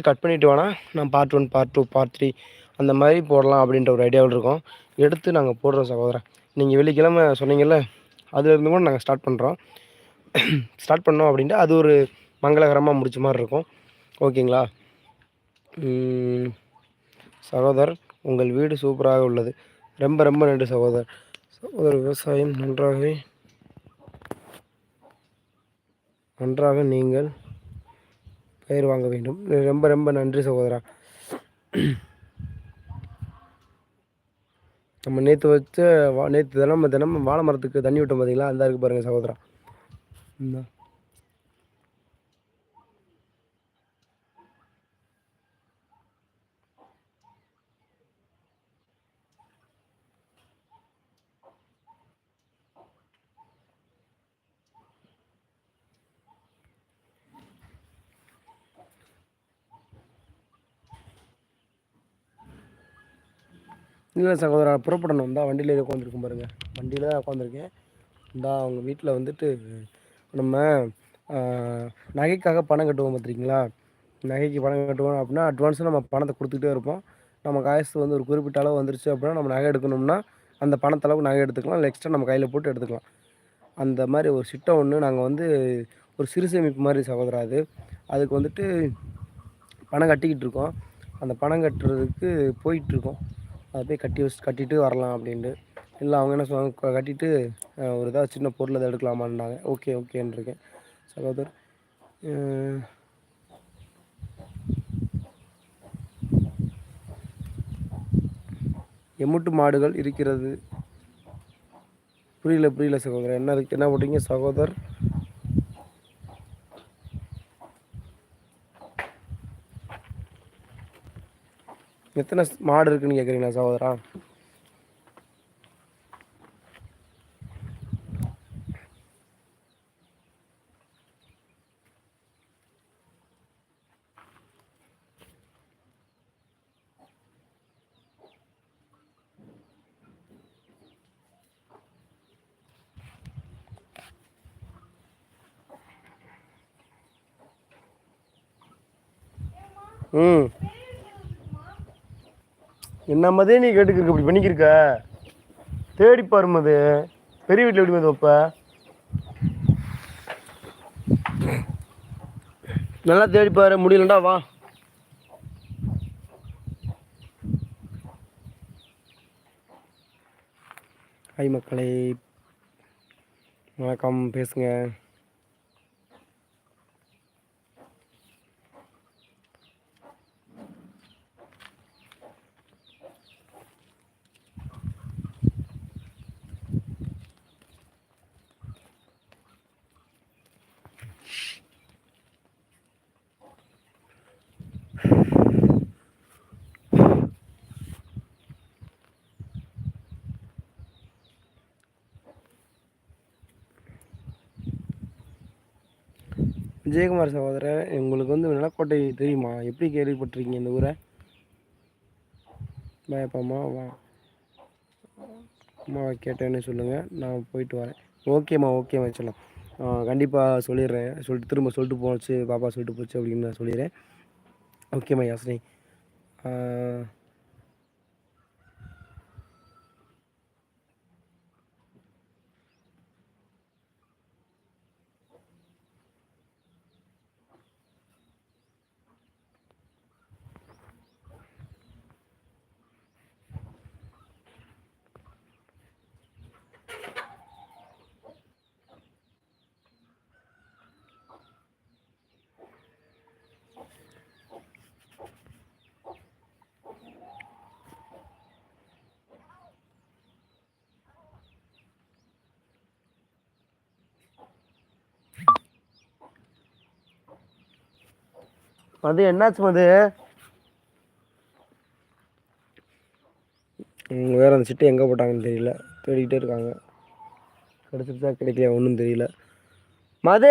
எடுத்து கட் பண்ணிவிட்டு வேணால் நான் பார்ட் 1 பார்ட் 2 பார்ட் 3 அந்த மாதிரி போடலாம் அப்படின்ற ஒரு ஐடியாவில் இருக்கோம். எடுத்து நாங்கள் போடுறோம் சகோதரா. நீங்கள் வெள்ளிக்கிழமை சொன்னீங்கல்ல, அதுலேருந்து கூட நாங்கள் ஸ்டார்ட் பண்ணுறோம். ஸ்டார்ட் பண்ணோம் அப்படின்ட்டு அது ஒரு மங்களகரமாக முடிச்ச மாதிரி இருக்கும். ஓகேங்களா? சகோதரர், உங்கள் வீடு சூப்பராக உள்ளது. ரொம்ப ரொம்ப நன்றி சகோதரர். விவசாயம் நன்றாக நீங்கள் பயிர் வாங்க வேண்டும். ரொம்ப ரொம்ப நன்றி சகோதரா. நம்ம நேற்று தினமும் வாழை மரத்துக்கு தண்ணி விட்டோம் பார்த்தீங்களா, அந்த இருக்குது பாருங்கள் சகோதரா. இல்லை சகோதரா, புறப்படணும். தான் வண்டியில் உட்காந்துருக்கும் பாருங்கள். வண்டியில் தான் உட்காந்துருக்கேன். அவங்க வீட்டில் வந்துட்டு நம்ம நகைக்காக பணம் கட்டுவோம் பார்த்துருக்கீங்களா? நகைக்கு பணம் கட்டுவோம் அப்படின்னா அட்வான்ஸாக நம்ம பணத்தை கொடுத்துக்கிட்டே இருப்போம். நம்ம காசு வந்து ஒரு குறிப்பிட்ட அளவு வந்துருச்சு அப்படின்னா நம்ம நகை எடுக்கணும்னா அந்த பணத்தளவுக்கு நகை எடுத்துக்கலாம். இல்லை எக்ஸ்ட்ரா நம்ம கையில் போட்டு எடுத்துக்கலாம். அந்த மாதிரி ஒரு சிட்டம் ஒன்று நாங்கள் வந்து ஒரு சிறு சேமிப்பு மாதிரி சகோதரா. அதுக்கு வந்துட்டு பணம் கட்டிக்கிட்டு இருக்கோம். அந்த பணம் கட்டுறதுக்கு போயிட்டுருக்கோம். அதை போய் கட்டிட்டு வரலாம் அப்படின்ட்டு. இல்லை அவங்க என்ன சொல்லுவாங்க, கட்டிட்டு ஒரு ஏதாவது சின்ன பொருள் எதாவது எடுக்கலாமான்னாங்க. ஓகேன்னு இருக்கேன் சகோதரர். எம்முட்டு மாடுகள் இருக்கிறது? புரியல சகோதரர். என்ன போட்டீங்க சகோதரர்? எத்தனை மாடு இருக்குன்னு கேட்குறீங்களா சகோதரா? என்ன மதே நீ கேட்டுக்கிருக்க, இப்படி பண்ணிக்கிருக்க? தேடி பாருமது. பெரிய வீட்டில் எப்படி மது வைப்ப? நல்லா தேடி பாரு. முடியலண்டா வா. ஹாய் மக்களே, வணக்கம். பேசுங்க. விஜயகுமார் சகோதரர், உங்களுக்கு வந்து நிலக்கோட்டை தெரியுமா? எப்படி கேள்விப்பட்டிருக்கீங்க இந்த ஊரை? பயப்பாம்மா வா. அம்மாவை கேட்டேன்னு சொல்லுங்கள், நான் போயிட்டு வரேன். ஓகேம்மா சொல்லலாம். கண்டிப்பாக சொல்லிடுறேன். திரும்ப சொல்லிட்டு போச்சு, பாப்பா சொல்லிட்டு போச்சு அப்படின்னு நான் சொல்லிடுறேன். ஓகேம்மா யாஸ்னி. அது என்னாச்சு மது? வேறு அந்த சிட்டை எங்கே போட்டாங்கன்னு தெரியல. தேடிக்கிட்டே இருக்காங்க. கிடைச்சிருச்சா கிடைக்கலையா ஒன்றும் தெரியல. மது